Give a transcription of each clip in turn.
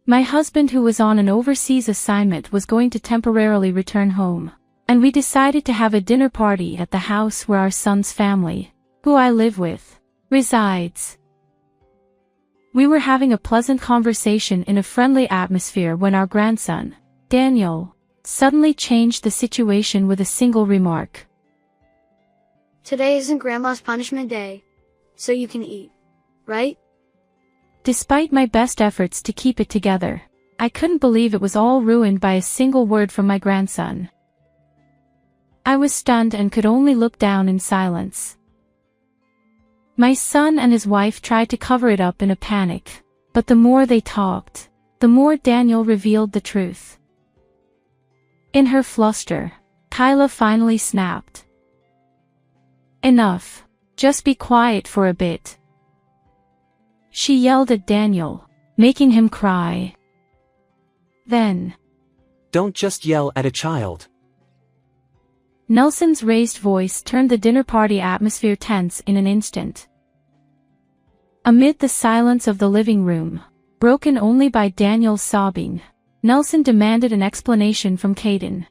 My husband, who was on an overseas assignment, was going to temporarily return home, and we decided to have a dinner party at the house where our son's family, who I live with, resides. We were having a pleasant conversation in a friendly atmosphere when our grandson, Daniel, suddenly changed the situation with a single remark. Today isn't Grandma's punishment day, so you can eat, right? Despite my best efforts to keep it together, I couldn't believe it was all ruined by a single word from my grandson. I was stunned and could only look down in silence. My son and his wife tried to cover it up in a panic, but the more they talked, the more Daniel revealed the truth. In her fluster, Kyla finally snapped. "Enough. Just be quiet for a bit." She yelled at Daniel, making him cry. Then, "Don't just yell at a child." Nelson's raised voice turned the dinner party atmosphere tense in an instant. Amid the silence of the living room, broken only by Daniel's sobbing, Nelson demanded an explanation from Caden.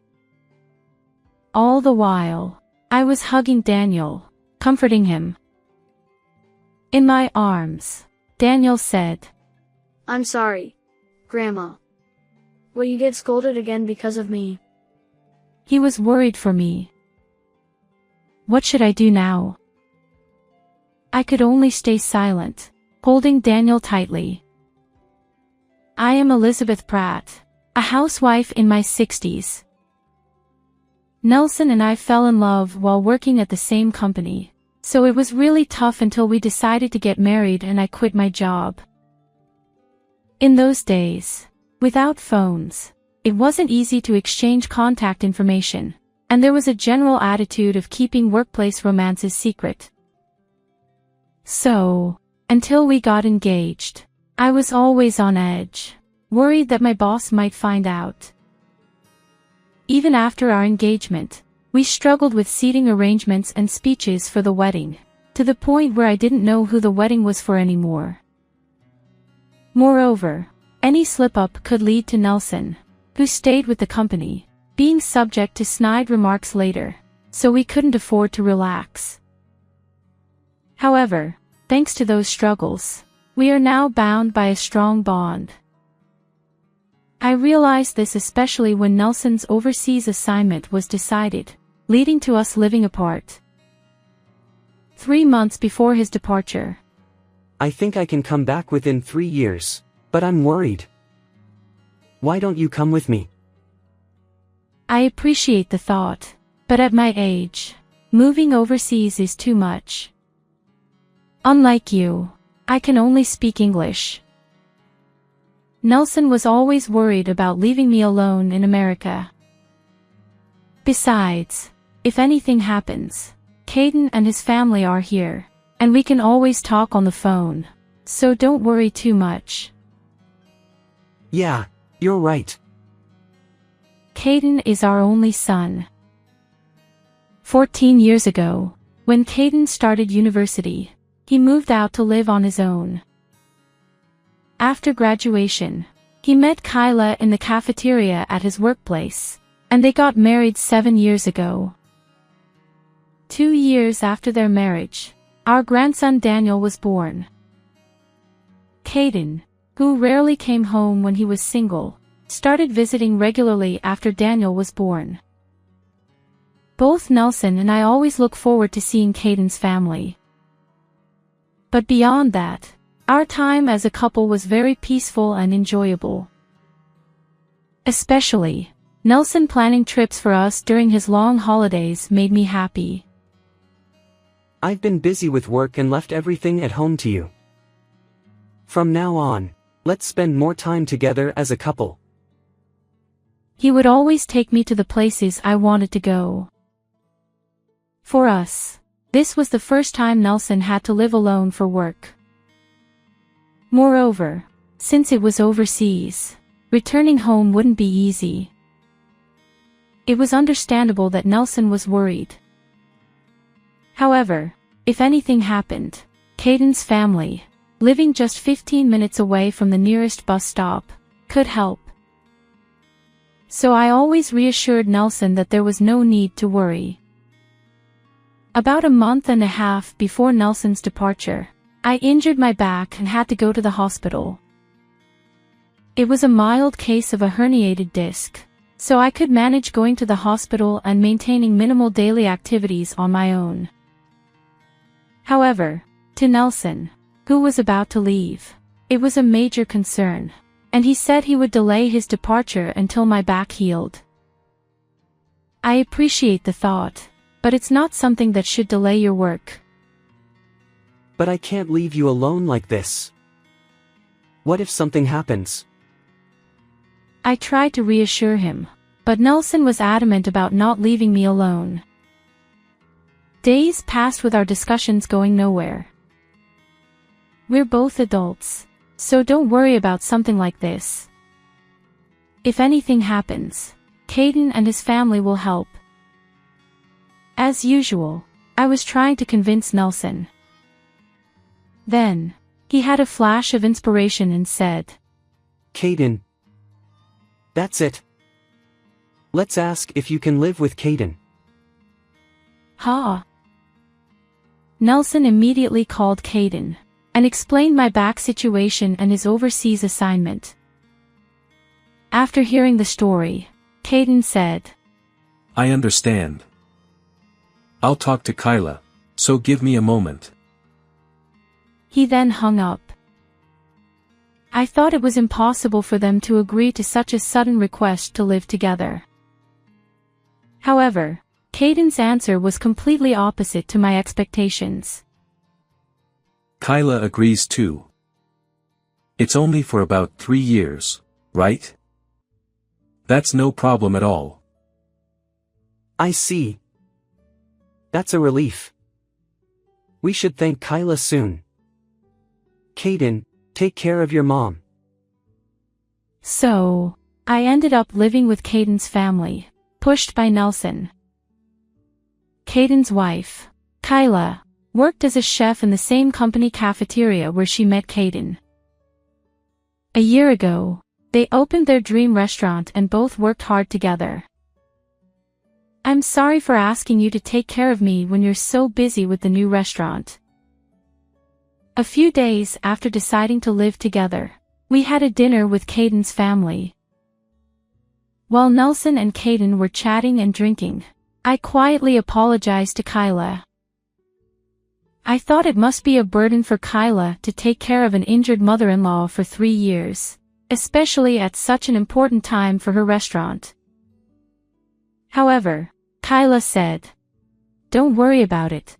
All the while, I was hugging Daniel, comforting him. In my arms, Daniel said, "I'm sorry, Grandma. Will you get scolded again because of me?" He was worried for me. What should I do now? I could only stay silent, holding Daniel tightly. I am Elizabeth Pratt, a housewife in my 60s. Nelson and I fell in love while working at the same company, so it was really tough until we decided to get married and I quit my job. In those days, without phones, it wasn't easy to exchange contact information, and there was a general attitude of keeping workplace romances secret. So, until we got engaged, I was always on edge, worried that my boss might find out. Even after our engagement, we struggled with seating arrangements and speeches for the wedding, to the point where I didn't know who the wedding was for anymore. Moreover, any slip-up could lead to Nelson, who stayed with the company, being subject to snide remarks later, so we couldn't afford to relax. However, thanks to those struggles, we are now bound by a strong bond. I realized this especially when Nelson's overseas assignment was decided, leading to us living apart. 3 months before his departure. "I think I can come back within 3 years, but I'm worried. Why don't you come with me?" I appreciate the thought, but at my age, moving overseas is too much. Unlike you, I can only speak English. Nelson was always worried about leaving me alone in America. Besides, if anything happens, Caden and his family are here, and we can always talk on the phone, so don't worry too much. "Yeah, you're right." Caden is our only son. 14 years ago, when Caden started university, he moved out to live on his own. After graduation, he met Kyla in the cafeteria at his workplace, and they got married 7 years ago. 2 years after their marriage, our grandson Daniel was born. Caden, who rarely came home when he was single, started visiting regularly after Daniel was born. Both Nelson and I always look forward to seeing Caden's family. But beyond that, our time as a couple was very peaceful and enjoyable. Especially, Nelson planning trips for us during his long holidays made me happy. "I've been busy with work and left everything at home to you. From now on, let's spend more time together as a couple." He would always take me to the places I wanted to go. For us, this was the first time Nelson had to live alone for work. Moreover, since it was overseas, returning home wouldn't be easy. It was understandable that Nelson was worried. However, if anything happened, Caden's family, living just 15 minutes away from the nearest bus stop, could help. So I always reassured Nelson that there was no need to worry. About a month and a half before Nelson's departure, I injured my back and had to go to the hospital. It was a mild case of a herniated disc, so I could manage going to the hospital and maintaining minimal daily activities on my own. However, to Nelson, who was about to leave, it was a major concern, and he said he would delay his departure until my back healed. I appreciate the thought, but it's not something that should delay your work. But I can't leave you alone like this. What if something happens? I tried to reassure him, but Nelson was adamant about not leaving me alone. Days passed with our discussions going nowhere. We're both adults, so don't worry about something like this. If anything happens, Caden and his family will help. As usual, I was trying to convince Nelson. Then, he had a flash of inspiration and said, Caden. That's it. Let's ask if you can live with Caden. Ha! Nelson immediately called Caden and explained my back situation and his overseas assignment. After hearing the story, Caden said, I understand. I'll talk to Kyla, so give me a moment. He then hung up. I thought it was impossible for them to agree to such a sudden request to live together. However, Caden's answer was completely opposite to my expectations. Kyla agrees too. It's only for about 3 years, right? That's no problem at all. I see. That's a relief. We should thank Kyla soon. Caden, take care of your mom. So, I ended up living with Caden's family, pushed by Nelson. Caden's wife, Kyla, worked as a chef in the same company cafeteria where she met Caden. A year ago, they opened their dream restaurant and both worked hard together. I'm sorry for asking you to take care of me when you're so busy with the new restaurant. A few days after deciding to live together, we had a dinner with Caden's family. While Nelson and Caden were chatting and drinking, I quietly apologized to Kyla. I thought it must be a burden for Kyla to take care of an injured mother-in-law for 3 years, especially at such an important time for her restaurant. However, Kyla said, "Don't worry about it.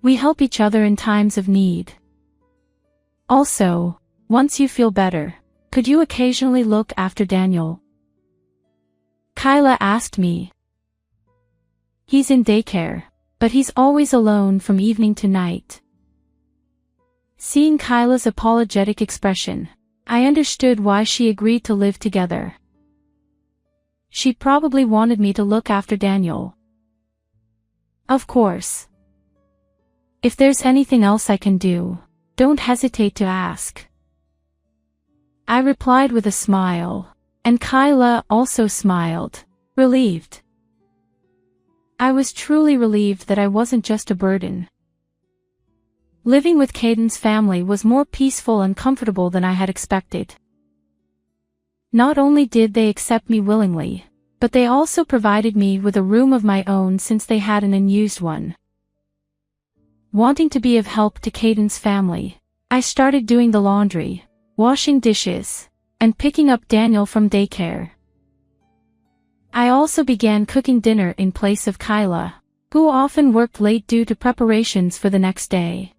We help each other in times of need. Also, once you feel better, could you occasionally look after Daniel?" Kyla asked me. He's in daycare, but he's always alone from evening to night. Seeing Kyla's apologetic expression, I understood why she agreed to live together. She probably wanted me to look after Daniel. Of course. If there's anything else I can do, don't hesitate to ask. I replied with a smile, and Kyla also smiled, relieved. I was truly relieved that I wasn't just a burden. Living with Caden's family was more peaceful and comfortable than I had expected. Not only did they accept me willingly, but they also provided me with a room of my own since they had an unused one. Wanting to be of help to Caden's family, I started doing the laundry, washing dishes, and picking up Daniel from daycare. I also began cooking dinner in place of Kyla, who often worked late due to preparations for the next day.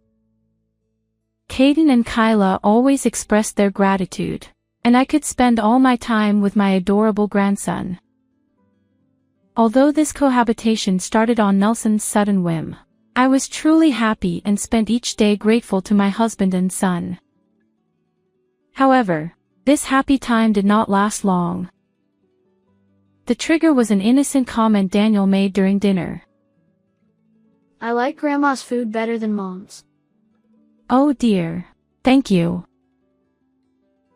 Caden and Kyla always expressed their gratitude, and I could spend all my time with my adorable grandson. Although this cohabitation started on Nelson's sudden whim, I was truly happy and spent each day grateful to my husband and son. However, this happy time did not last long. The trigger was an innocent comment Daniel made during dinner. I like Grandma's food better than Mom's. Oh dear. Thank you.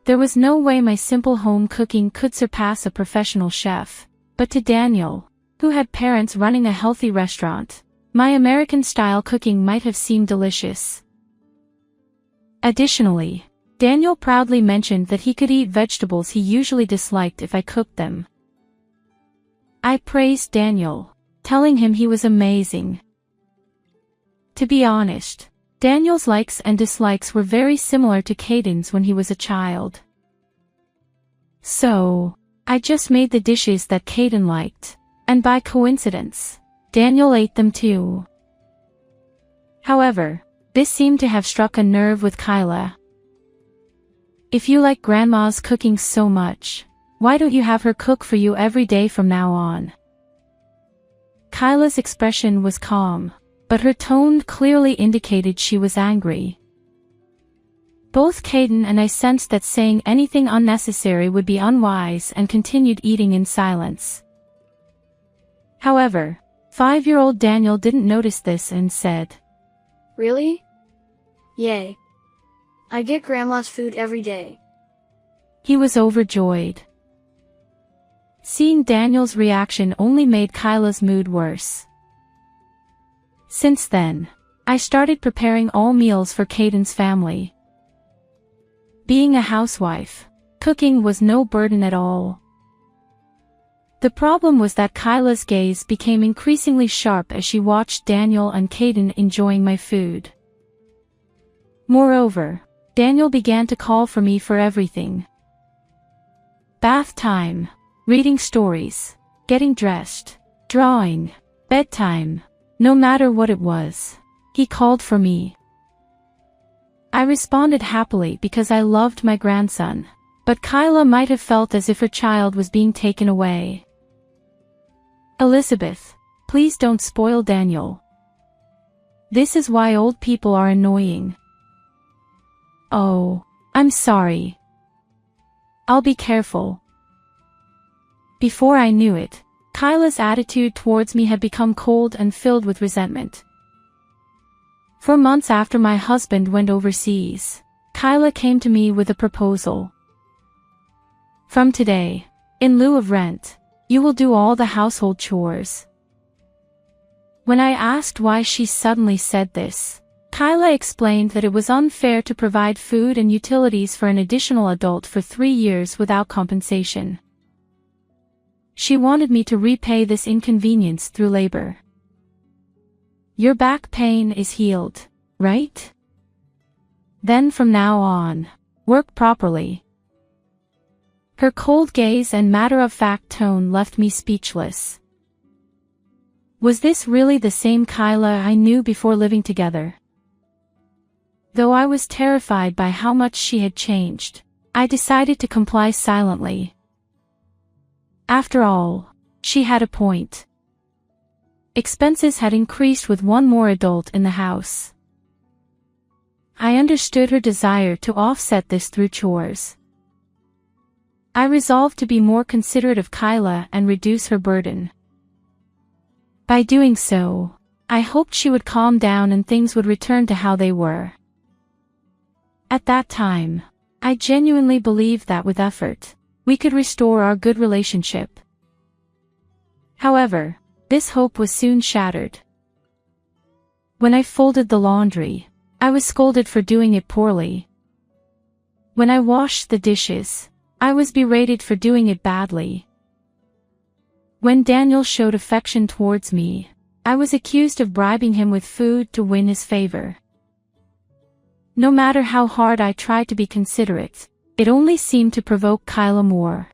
There was no way my simple home cooking could surpass a professional chef. But to Daniel, who had parents running a healthy restaurant, my American-style cooking might have seemed delicious. Additionally, Daniel proudly mentioned that he could eat vegetables he usually disliked if I cooked them. I praised Daniel, telling him he was amazing. To be honest, Daniel's likes and dislikes were very similar to Caden's when he was a child. So, I just made the dishes that Caden liked, and by coincidence, Daniel ate them too. However, this seemed to have struck a nerve with Kyla. If you like Grandma's cooking so much, why don't you have her cook for you every day from now on? Kyla's expression was calm, but her tone clearly indicated she was angry. Both Caden and I sensed that saying anything unnecessary would be unwise and continued eating in silence. However, 5-year-old Daniel didn't notice this and said, Really? Yay. I get Grandma's food every day. He was overjoyed. Seeing Daniel's reaction only made Kyla's mood worse. Since then, I started preparing all meals for Caden's family. Being a housewife, cooking was no burden at all. The problem was that Kyla's gaze became increasingly sharp as she watched Daniel and Caden enjoying my food. Moreover, Daniel began to call for me for everything. Bath time, reading stories, getting dressed, drawing, bedtime, no matter what it was, he called for me. I responded happily because I loved my grandson, but Kyla might have felt as if her child was being taken away. Elizabeth, please don't spoil Daniel. This is why old people are annoying. Oh, I'm sorry. I'll be careful. Before I knew it, Kyla's attitude towards me had become cold and filled with resentment. For months after my husband went overseas, Kyla came to me with a proposal. From today, in lieu of rent, you will do all the household chores. When I asked why she suddenly said this, Kyla explained that it was unfair to provide food and utilities for an additional adult for 3 years without compensation. She wanted me to repay this inconvenience through labor. Your back pain is healed, right? Then from now on, work properly. Her cold gaze and matter-of-fact tone left me speechless. Was this really the same Kyla I knew before living together? Though I was terrified by how much she had changed, I decided to comply silently. After all, she had a point. Expenses had increased with one more adult in the house. I understood her desire to offset this through chores. I resolved to be more considerate of Kyla and reduce her burden. By doing so, I hoped she would calm down and things would return to how they were. At that time, I genuinely believed that with effort, we could restore our good relationship. However, this hope was soon shattered. When I folded the laundry, I was scolded for doing it poorly. When I washed the dishes, I was berated for doing it badly. When Daniel showed affection towards me, I was accused of bribing him with food to win his favor. No matter how hard I tried to be considerate, it only seemed to provoke Kyla more.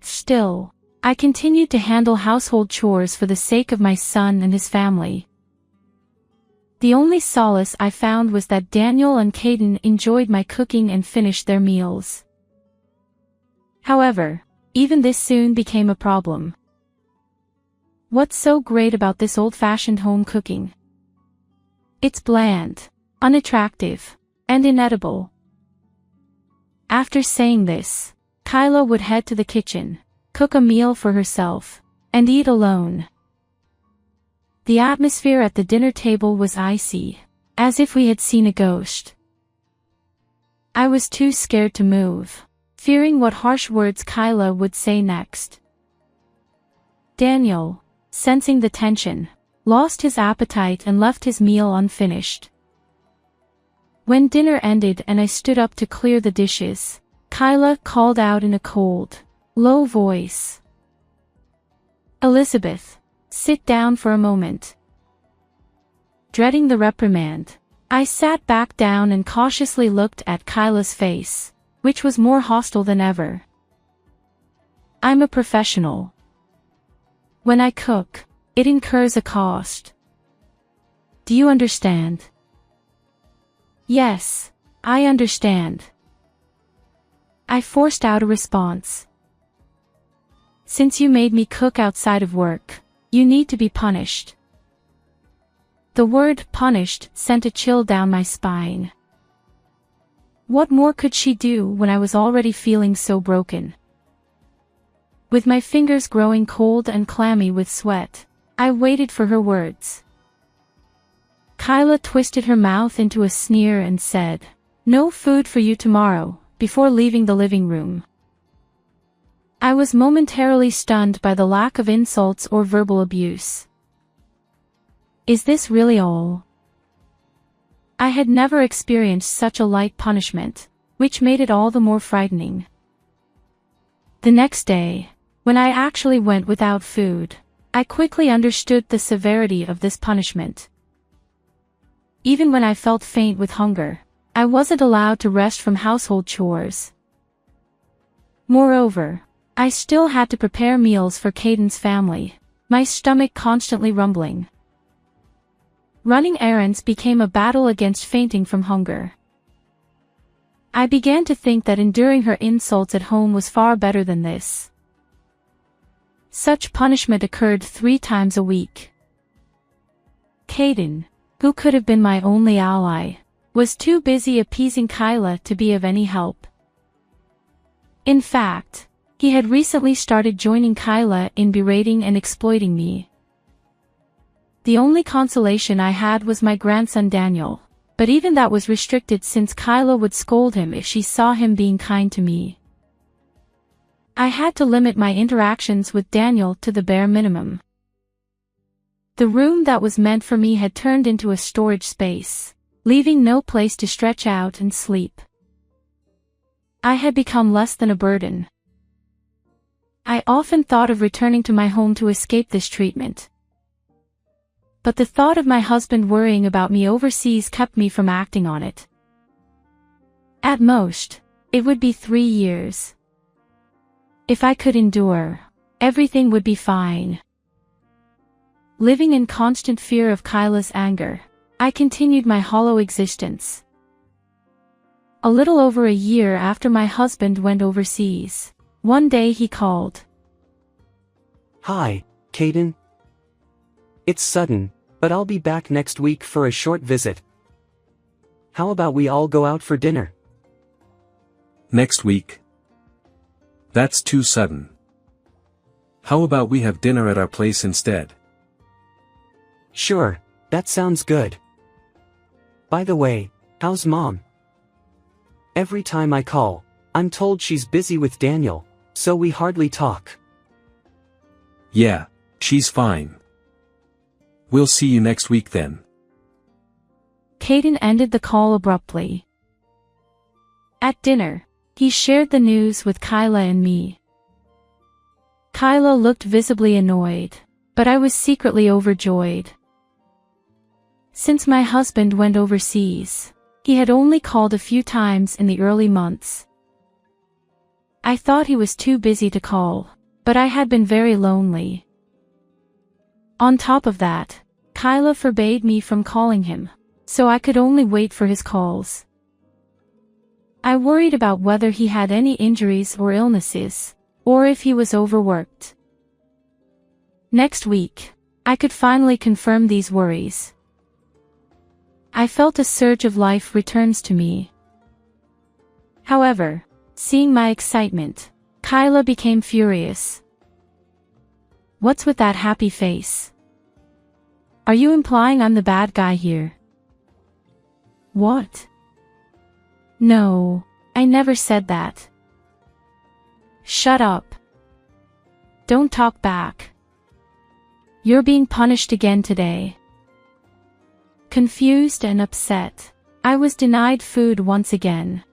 Still, I continued to handle household chores for the sake of my son and his family. The only solace I found was that Daniel and Caden enjoyed my cooking and finished their meals. However, even this soon became a problem. What's so great about this old-fashioned home cooking? It's bland, unattractive, and inedible. After saying this, Kyla would head to the kitchen, cook a meal for herself, and eat alone. The atmosphere at the dinner table was icy, as if we had seen a ghost. I was too scared to move, fearing what harsh words Kyla would say next. Daniel, sensing the tension, lost his appetite and left his meal unfinished. When dinner ended and I stood up to clear the dishes, Kyla called out in a cold, low voice. "Elizabeth, sit down for a moment." Dreading the reprimand, I sat back down and cautiously looked at Kyla's face, which was more hostile than ever. "I'm a professional. When I cook, it incurs a cost. Do you understand?" "Yes, I understand." I forced out a response. "Since you made me cook outside of work, you need to be punished." The word punished sent a chill down my spine. What more could she do when I was already feeling so broken? With my fingers growing cold and clammy with sweat, I waited for her words. Kyla twisted her mouth into a sneer and said, "No food for you tomorrow," before leaving the living room. I was momentarily stunned by the lack of insults or verbal abuse. Is this really all? I had never experienced such a light punishment, which made it all the more frightening. The next day, when I actually went without food, I quickly understood the severity of this punishment. Even when I felt faint with hunger, I wasn't allowed to rest from household chores. Moreover, I still had to prepare meals for Caden's family, my stomach constantly rumbling. Running errands became a battle against fainting from hunger. I began to think that enduring her insults at home was far better than this. Such punishment occurred 3 times a week. Caden, who could have been my only ally, was too busy appeasing Kyla to be of any help. In fact, he had recently started joining Kyla in berating and exploiting me. The only consolation I had was my grandson Daniel, but even that was restricted since Kyla would scold him if she saw him being kind to me. I had to limit my interactions with Daniel to the bare minimum. The room that was meant for me had turned into a storage space, leaving no place to stretch out and sleep. I had become less than a burden. I often thought of returning to my home to escape this treatment. But the thought of my husband worrying about me overseas kept me from acting on it. At most, it would be 3 years. If I could endure, everything would be fine. Living in constant fear of Kyla's anger, I continued my hollow existence. A little over a year after my husband went overseas, one day he called. "Hi, Caden. It's sudden, but I'll be back next week for a short visit. How about we all go out for dinner?" Next week? That's too sudden. How about we have dinner at our place instead? Sure, that sounds good. By the way, how's Mom? Every time I call, I'm told she's busy with Daniel, so we hardly talk. Yeah, she's fine. We'll see you next week then. Caden ended the call abruptly. At dinner, he shared the news with Kyla and me. Kyla looked visibly annoyed, but I was secretly overjoyed. Since my husband went overseas, he had only called a few times in the early months. I thought he was too busy to call, but I had been very lonely. On top of that, Kyla forbade me from calling him, so I could only wait for his calls. I worried about whether he had any injuries or illnesses, or if he was overworked. Next week, I could finally confirm these worries. I felt a surge of life returns to me. However, seeing my excitement, Kyla became furious. What's with that happy face? Are you implying I'm the bad guy here? What? No, I never said that. Shut up. Don't talk back. You're being punished again today. Confused and upset, I was denied food once again.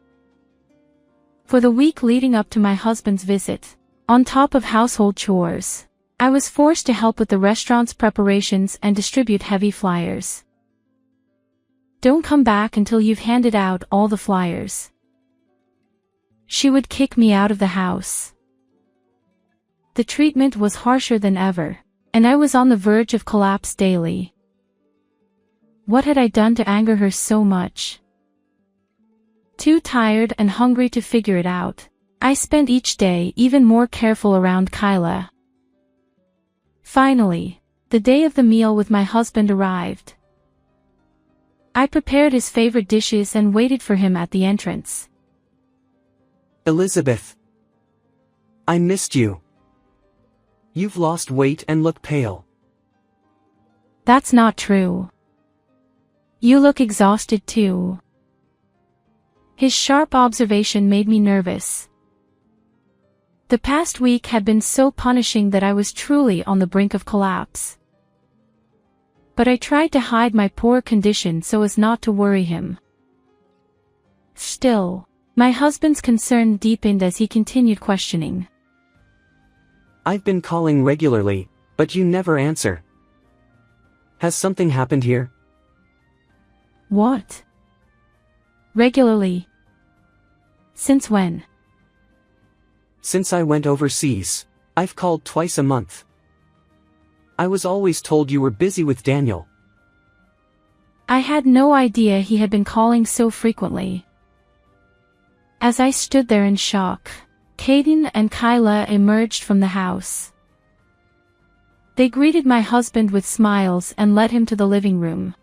For the week leading up to my husband's visit, on top of household chores, I was forced to help with the restaurant's preparations and distribute heavy flyers. Don't come back until you've handed out all the flyers. She would kick me out of the house. The treatment was harsher than ever, and I was on the verge of collapse daily. What had I done to anger her so much? Too tired and hungry to figure it out, I spent each day even more careful around Kyla. Finally, the day of the meal with my husband arrived. I prepared his favorite dishes and waited for him at the entrance. Elizabeth. I missed you. You've lost weight and look pale. That's not true. You look exhausted too. His sharp observation made me nervous. The past week had been so punishing that I was truly on the brink of collapse. But I tried to hide my poor condition so as not to worry him. Still, my husband's concern deepened as he continued questioning. I've been calling regularly, but you never answer. Has something happened here? What? Regularly? Since when? Since I went overseas, I've called twice a month. I was always told you were busy with Daniel. I had no idea he had been calling so frequently. As I stood there in shock, Caden and Kyla emerged from the house. They greeted my husband with smiles and led him to the living room.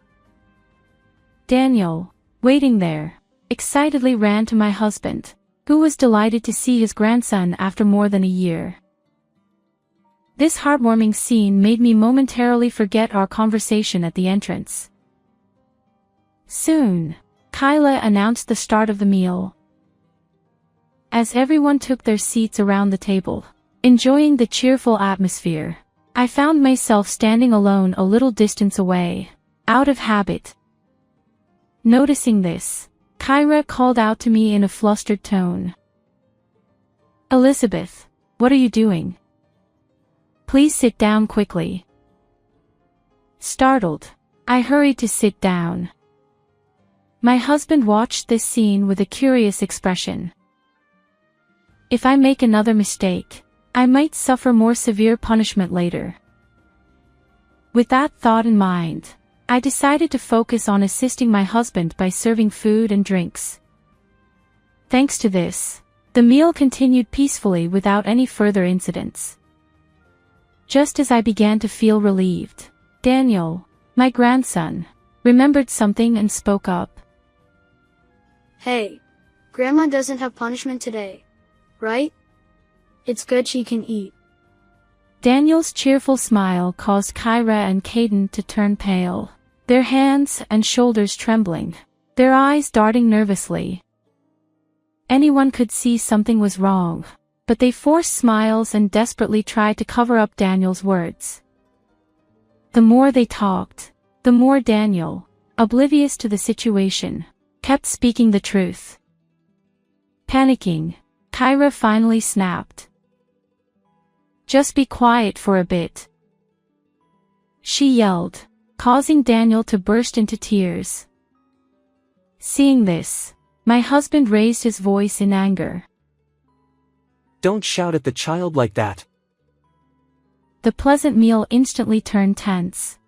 Daniel, waiting there, excitedly ran to my husband, who was delighted to see his grandson after more than a year. This heartwarming scene made me momentarily forget our conversation at the entrance. Soon, Kyla announced the start of the meal. As everyone took their seats around the table, enjoying the cheerful atmosphere, I found myself standing alone a little distance away, out of habit. Noticing this, Kyra called out to me in a flustered tone. Elizabeth, what are you doing? Please sit down quickly. Startled, I hurried to sit down. My husband watched this scene with a curious expression. If I make another mistake, I might suffer more severe punishment later. With that thought in mind, I decided to focus on assisting my husband by serving food and drinks. Thanks to this, the meal continued peacefully without any further incidents. Just as I began to feel relieved, Daniel, my grandson, remembered something and spoke up. Hey, Grandma doesn't have punishment today, right? It's good she can eat. Daniel's cheerful smile caused Kyra and Caden to turn pale, their hands and shoulders trembling, their eyes darting nervously. Anyone could see something was wrong, but they forced smiles and desperately tried to cover up Daniel's words. The more they talked, the more Daniel, oblivious to the situation, kept speaking the truth. Panicking, Kyra finally snapped. Just be quiet for a bit. She yelled, causing Daniel to burst into tears. Seeing this, my husband raised his voice in anger. Don't shout at the child like that. The pleasant meal instantly turned tense.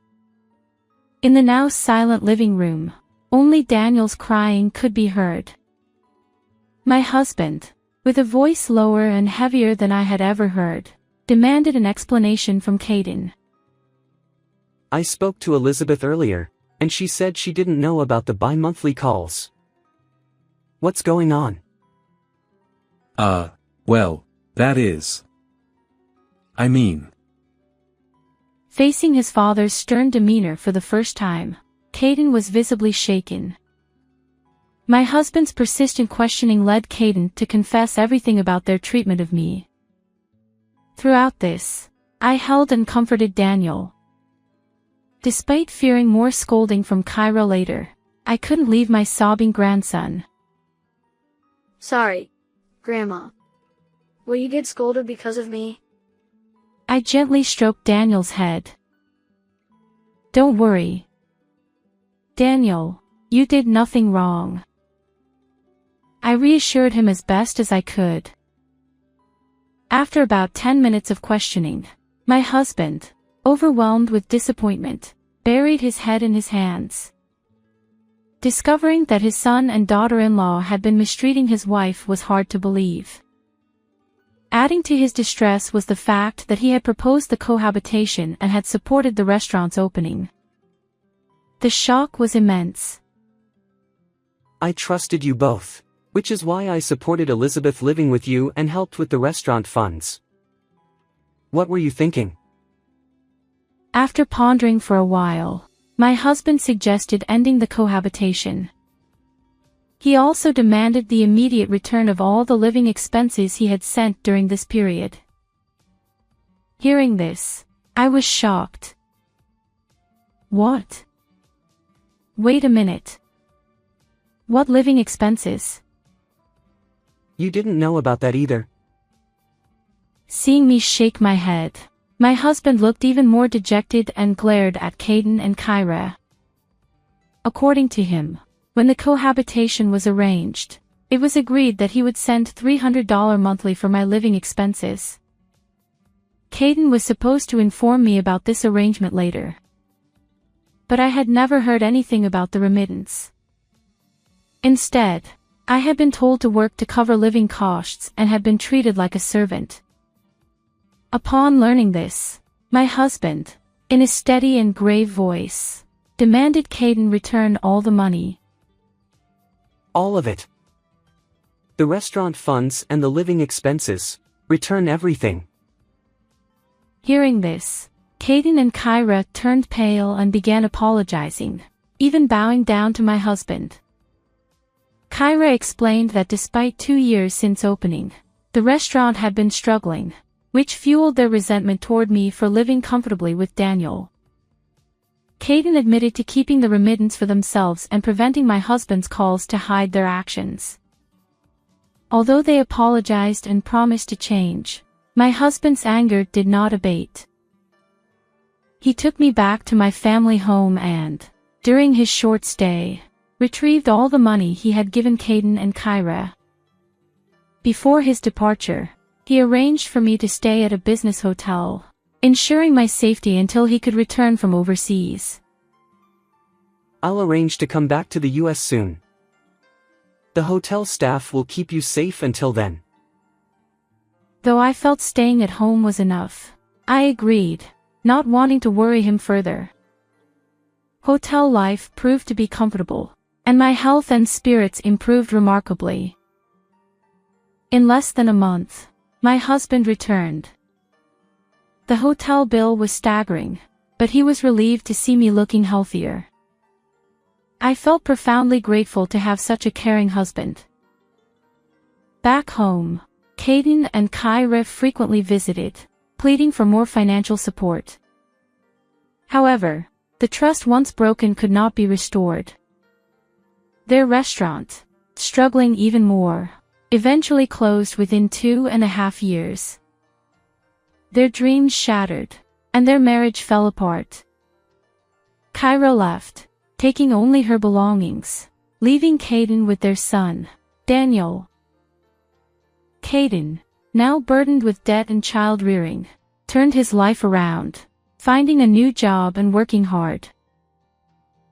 In the now silent living room, only Daniel's crying could be heard. My husband, with a voice lower and heavier than I had ever heard, demanded an explanation from Caden. I spoke to Elizabeth earlier, and she said she didn't know about the bi-monthly calls. What's going on? Well, that is. I mean. Facing his father's stern demeanor for the first time, Caden was visibly shaken. My husband's persistent questioning led Caden to confess everything about their treatment of me. Throughout this, I held and comforted Daniel. Despite fearing more scolding from Kyra later, I couldn't leave my sobbing grandson. Sorry, Grandma. Will you get scolded because of me? I gently stroked Daniel's head. Don't worry. Daniel, you did nothing wrong. I reassured him as best as I could. After about 10 minutes of questioning, my husband, overwhelmed with disappointment, buried his head in his hands. Discovering that his son and daughter-in-law had been mistreating his wife was hard to believe. Adding to his distress was the fact that he had proposed the cohabitation and had supported the restaurant's opening. The shock was immense. I trusted you both, which is why I supported Elizabeth living with you and helped with the restaurant funds. What were you thinking? After pondering for a while, my husband suggested ending the cohabitation. He also demanded the immediate return of all the living expenses he had sent during this period. Hearing this, I was shocked. What? Wait a minute. What living expenses? You didn't know about that either. Seeing me shake my head, my husband looked even more dejected and glared at Caden and Kyra. According to him, when the cohabitation was arranged, it was agreed that he would send $300 monthly for my living expenses. Caden was supposed to inform me about this arrangement later. But I had never heard anything about the remittance. Instead, I had been told to work to cover living costs and had been treated like a servant. Upon learning this, my husband, in a steady and grave voice, demanded Caden return all the money. All of it. The restaurant funds and the living expenses. Return everything. Hearing this, Caden and Kyra turned pale and began apologizing, even bowing down to my husband. Kyra explained that despite 2 years since opening, the restaurant had been struggling, which fueled their resentment toward me for living comfortably with Daniel. Caden admitted to keeping the remittance for themselves and preventing my husband's calls to hide their actions. Although they apologized and promised to change, my husband's anger did not abate. He took me back to my family home and, during his short stay, retrieved all the money he had given Caden and Kyra. Before his departure, he arranged for me to stay at a business hotel, ensuring my safety until he could return from overseas. I'll arrange to come back to the US soon. The hotel staff will keep you safe until then. Though I felt staying at home was enough, I agreed, not wanting to worry him further. Hotel life proved to be comfortable, and my health and spirits improved remarkably. In less than a month, my husband returned. The hotel bill was staggering, but he was relieved to see me looking healthier. I felt profoundly grateful to have such a caring husband. Back home, Caden and Kyra frequently visited, pleading for more financial support. However, the trust once broken could not be restored. Their restaurant, struggling even more, eventually closed within 2.5 years. Their dreams shattered, and their marriage fell apart. Kyra left, taking only her belongings, leaving Caden with their son, Daniel. Caden, now burdened with debt and child-rearing, turned his life around, finding a new job and working hard.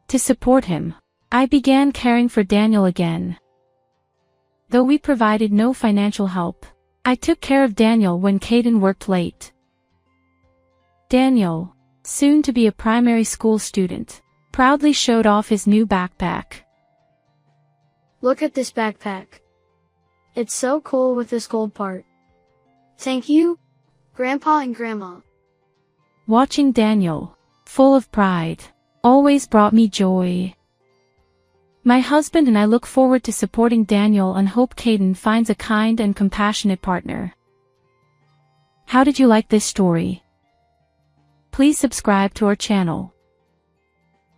To support him, I began caring for Daniel again. Though we provided no financial help, I took care of Daniel when Caden worked late. Daniel, soon to be a primary school student, proudly showed off his new backpack. Look at this backpack. It's so cool with this gold part. Thank you, Grandpa and Grandma. Watching Daniel, full of pride, always brought me joy. My husband and I look forward to supporting Daniel and hope Caden finds a kind and compassionate partner. How did you like this story? Please subscribe to our channel.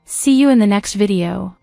See you in the next video.